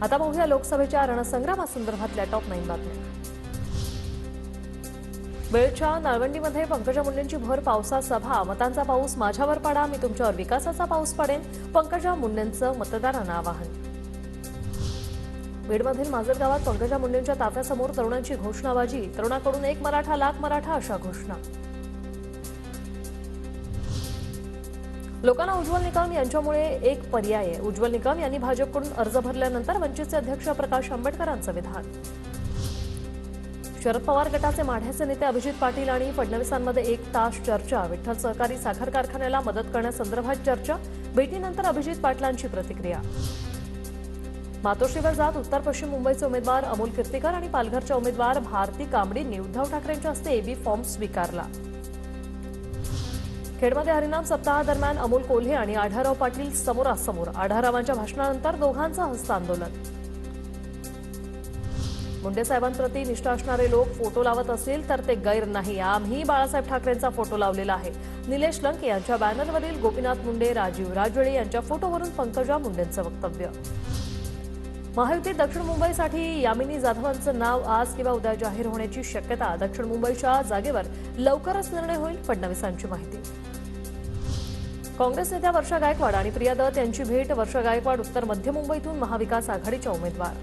आता पाहूया लोकसभेच्या रणसंग्रामासंदर्भातल्या टॉप 9 बातम्या। वेळच्या नाळवंडीमध्ये पंकजा मुंडेंची भर पावसा सभा, मतांचा पाऊस माझ्यावर पाडा, मी तुमच्यावर विकासाचा पाऊस पाडेन, पंकजा मुंडेंचं मतदारांना आवाहन। बीडमधील माजर गावात पंकजा मुंडेंच्या ताफ्यासमोर तरुणांची घोषणाबाजी, तरुणाकडून 1 मराठा लाख मराठा अशा घोषणा। लोकांना उज्ज्वल निकम यांच्यामुळे एक पर्याय आहे। उज्ज्वल निकम यांनी भाजपकडून अर्ज भरल्यानंतर वंचितचे अध्यक्ष प्रकाश आंबेडकरांचं विधान। शरद पवार गटाचे माढ्याचे नेते अभिजित पाटील आणि फडणवीसांमध्ये 1 तास चर्चा, विठ्ठल सहकारी साखर कारखान्याला मदत करण्यासंदर्भात चर्चा, भेटीनंतर अभिजित पाटलांची प्रतिक्रिया। मातोश्रीवर जात उत्तर पश्चिम मुंबईचे उमेदवार अमोल कीर्तीकर आणि पालघरच्या उमेदवार भारती कांबळींनी उद्धव ठाकरेंच्या हस्ते एबी फॉर्म स्वीकारला। खेडमध्ये हरिनाम सप्ताहादरम्यान अमोल कोल्हे आणि आढाराव पाटील समोरासमोर, आढारावांच्या भाषणानंतर दोघांचं हस्तांदोलन। मुंडे साहेबांप्रती निष्ठा असणारे लोक फोटो लावत असतील तर ते गैर नाही, आम्ही बाळासाहेब ठाकरेंचा फोटो लावलेला आहे। निलेश लंके यांच्या बॅनरवरील गोपीनाथ मुंडे, राजीव राजळे यांच्या फोटोवरून पंकजा मुंडेंचं वक्तव्य। महायुतीत दक्षिण मुंबईसाठी यामिनी जाधवांचं नाव आज किंवा उद्या जाहीर होण्याची शक्यता, दक्षिण मुंबईच्या जागेवर लवकरच निर्णय होईल, फडणवीसांची माहिती। काँग्रेस नेत्या वर्षा गायकवाड आणि प्रिया दत्त यांची भेट, वर्षा गायकवाड उत्तर मध्य मुंबईतून महाविकास आघाडीच्या उमेदवार।